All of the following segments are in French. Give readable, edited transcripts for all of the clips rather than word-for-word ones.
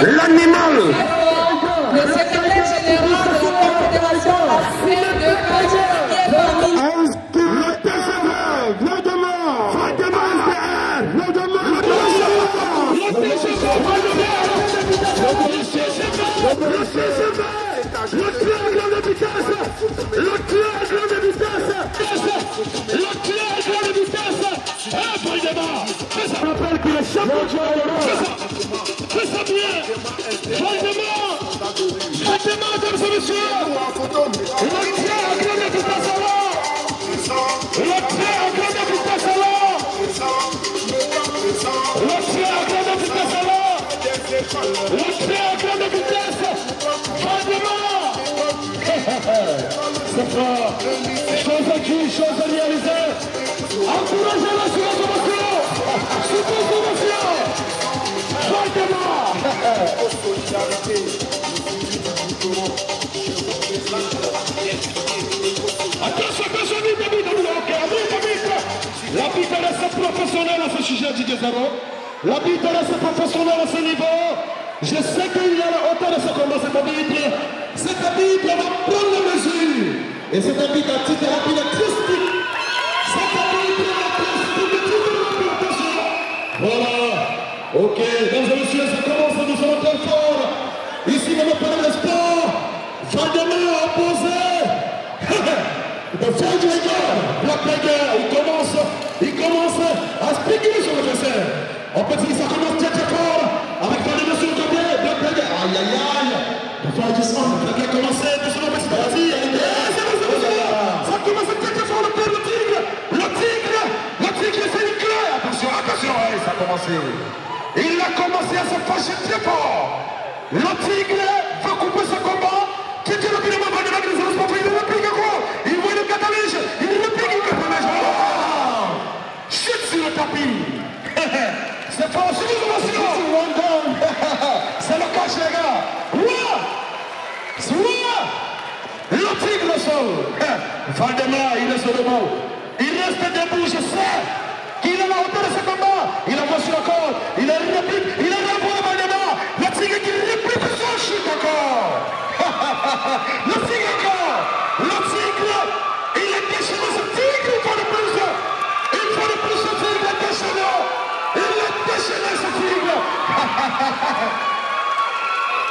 L'animal. Le secrétaire général de la Confédération africaine de Kaja qui est parmi Je rappelle qu'il est champion du monde. Fais ça bien. Valdemar, comme ce monsieur. Le tient à grande vitesse alors. Le tient à grande vitesse alors. Le tient à grande vitesse alors. Le tient à grande vitesse. Valdemar. C'est fort. Chose acquise, chose réalisée. Encouragez-la sur la promotion. Sur la promotion. Valdemar. Attention, attention, vite. L'arbitre reste professionnel à ce sujet du 2-0. L'arbitre reste professionnel à ce niveau. Je sais qu'il y a la hauteur de ce combat, cet arbitre. Cet arbitre va prendre la mesure. Et cet arbitre a titre rapide christique. Cet arbitre a christique de titre. Voilà. Ok, mesdames et messieurs, ça commence, nous sommes très fort. Ici, dans le palais de sport, Valdemar opposé. Le Ferdinand, Black Tiger, il commence à spéculer sur le dessert. En petit, ça commence très fort. Avec Valdemar sur le côté, Black Tiger. Aïe, aïe, aïe. Le Ferdinand, Black Tiger a commencé, doucement, petit parti. Ça commence très fort, le père, le tigre. Le tigre, c'est une clé. Attention, ça a commencé. Il a commencé à se fâcher très fort. Le tigre va couper ce combat. Qui dit le bilan de la crise de sport, il réplique quoi? Il voit le catalyse, il réplique le catalyse. Chute sur le tapis. C'est fort, c'est l'innovation. C'est le cash, les gars. Le tigre au sol. Valdemar, il est sur le bout. Il reste debout, je sais qu'il a la hauteur de ce combat. Il envoie sur la corde. Il a une réplique. Il a renvoie Valdemar. Le tigre qui réplique son chute encore. Le tigre encore. Le tigre. Il est déchaîné ce tigre une fois de plus. Une fois de plus ce tigre est déchaîné. Il est déchaîné ce tigre.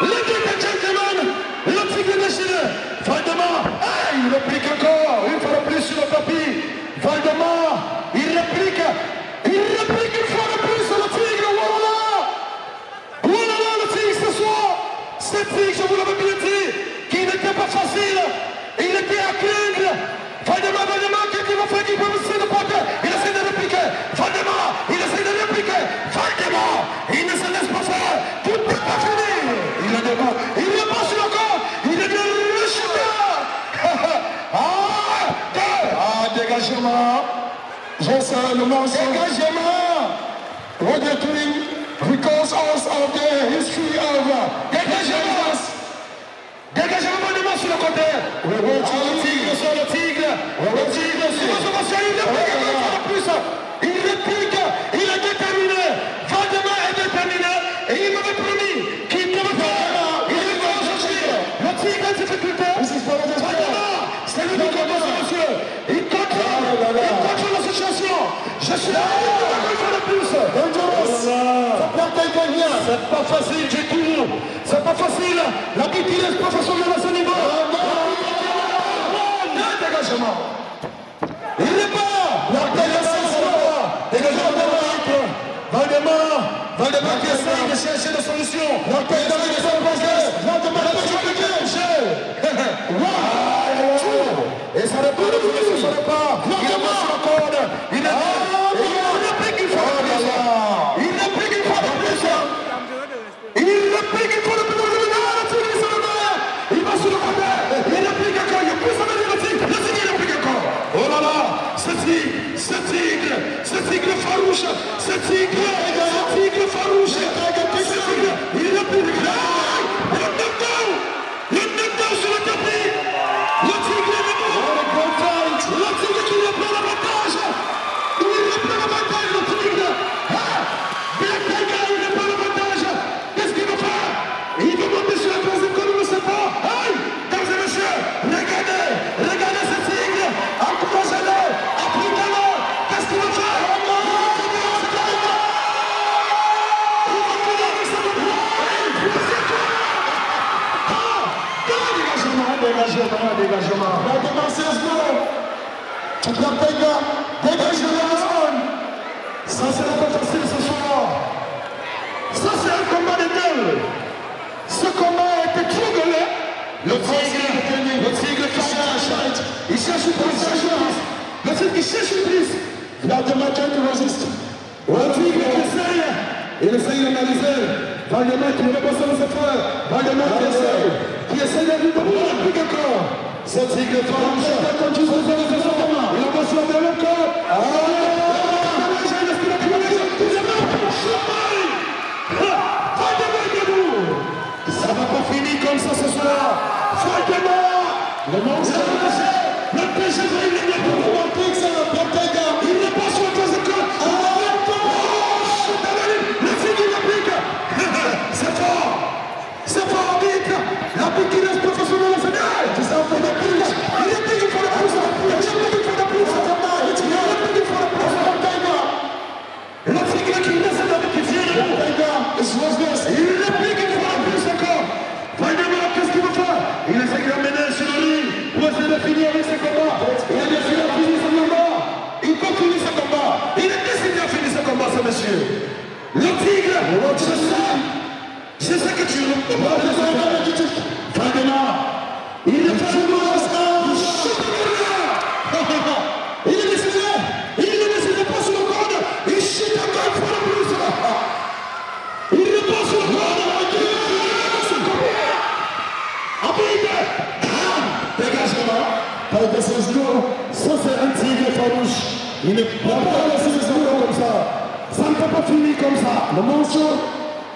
Ladies and gentlemen, le tigre est déchaîné. Valdemar, il réplique encore. Une fois de plus sur le tapis. Valdemar, il réplique une fois de plus le tigre, voilà le tigre ce soir, ce tigre, je vous l'avais bien dit, qui n'était pas facile, il était à craindre. Valdemar, qu'est-ce qu'il va faire, qu'il peut essayer de porter, il essaie de répliquer, Valdemar, il essaie de répliquer, Valdemar, il ne se laisse pas faire, tout n'est pas fini, il est debout, il est pas sur le corps, il est bien le shooter. Dégagement. J'essaie le morceau. Dégagement. Regretting because of the history of dégagement. Dégagement Valdemar sur le côté. Le tigre sur le tigre. Le tigre sur le plus. Il réplique. Il est déterminé. Valdemar est déterminé. Et il m'avait promis qu'il devait faire. Il est venu aujourd'hui. Le tigre a une difficulté. Valdemar, c'est lui qui contrôle, monsieur. Il contrôle la situation. Je suis là. C'est pas facile du tout. C'est pas facile. La bêtise est professionnelle à ce niveau. Dégagement. Il n'est pas. Dégagement. Valdemar qui essaie de chercher des solutions. Et ça répond de tout, ça répond. Il est sur la corde. Il réplique une fois de plus. Il réplique une fois de plus. Il va sur le côté. Il réplique encore. Il pousse avec le tigre. Le tigre réplique encore. Oh là là. Ce tigre farouche. Ce tigre farouche. Il réplique. Le knockdown sur le tapis. Le tigre est debout. Le tigre qui reprend l'avantage. Il reprend l'avantage, le tigre. Black Tiger, il reprend l'avantage. Qu'est-ce qu'il va faire? dégagement. La défenseuse, dégagement. Ça, c'est pas facile ce soir. Ça, c'est un combat de gueule. Ce combat a été trop gueulé. Le tigre qui cherche. Il cherche une prise. Le tigre qui cherche une prise. Il a demandé qui résiste. Le tigre qui essaye. Il essaye d'analyser. Valdemar qui ne veut pas se faire. Valdemar qui essaye de lui donner un pic encore. Ce tigre est farouche. Il a pas sur le corps. Ça va pas finir comme ça ce soir. Valdemar. Le monstre. Le PGV, il n'est pas pour il n'est pas sur le cause de code. Le tigre, il applique. C'est fort. C'est fort, arbitre. L'arbitre qui laisse professionnel la finale. C'est ça, il faut la plus. Il est dit qu'il faut la plus. Le tigre qui laisse l'arbitre qui vient. Il réplique qu'il faut la plus encore. Valdemar, qu'est-ce qu'il veut faire? Il essaie de l'amener sur le ring pour essayer de finir avec ce combat. Il a décidé de finir ce combat. Il peut finir ce combat. Il a décidé de finir ce combat, ce monsieur. Le tigre, je sais que tu veux. Valdemar, il est pas joué. Il est décidé. Il ne décide pas sur le code. Il chute encore une fois de plus. Il n'est pas sur le code. Dégagement. Ça c'est un tigre farouche. Il ne peut pas laisser les joueurs comme ça. Ça ne peut pas finir comme ça. Le monstre,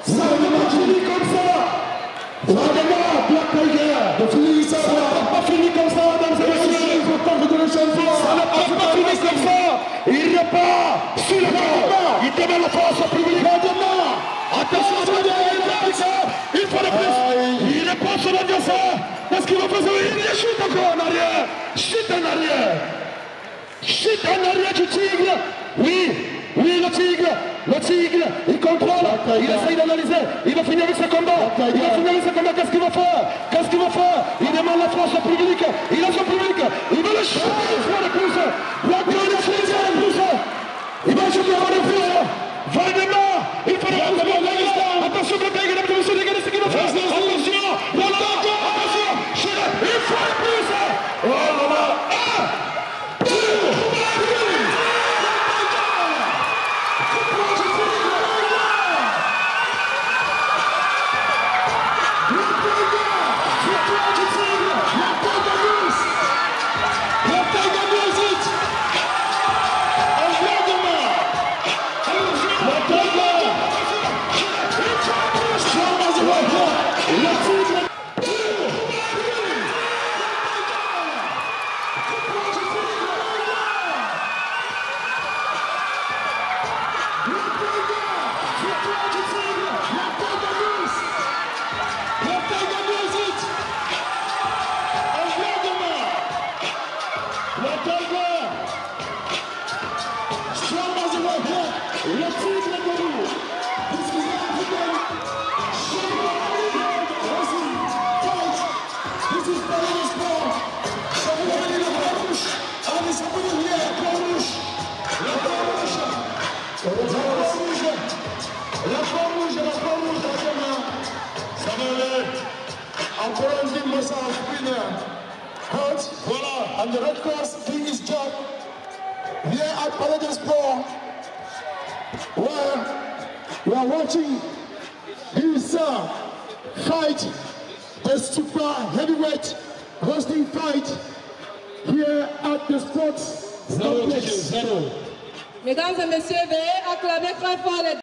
ça ne peut pas finir comme ça. Valdemar, Black Tiger, de finir ça. Ça ne peut pas finir comme ça, mesdames et messieurs. Ça ne peut pas finir comme ça. Il n'est pas sur le corps. Il demande la force au public. Valdemar, attention, il faut le plus. Il n'est pas sur l'adversaire. Parce qu'il va faire ça, il chute encore en arrière. Chute en arrière. Chute en arrière du tigre. Oui, le tigre. Le tigre, il contrôle. Il essaye d'analyser. Il va finir avec ce combat. Qu'est-ce qu'il va faire? Il demande la force au public. Il a son public. Il va le chuter une fois de plus. Il va chuter une fois de plus. Valdemar, il faut le plus. Attention, le tigre, regardez ce qu'il va faire. Attention, il faut le plus. Oh là là. And the Red Cross doing his job here at Palais des Sports, where we are watching this fight, the super heavyweight wrestling fight here at the Sports Complex. Mesdames et messieurs, veuillez acclamer très fort les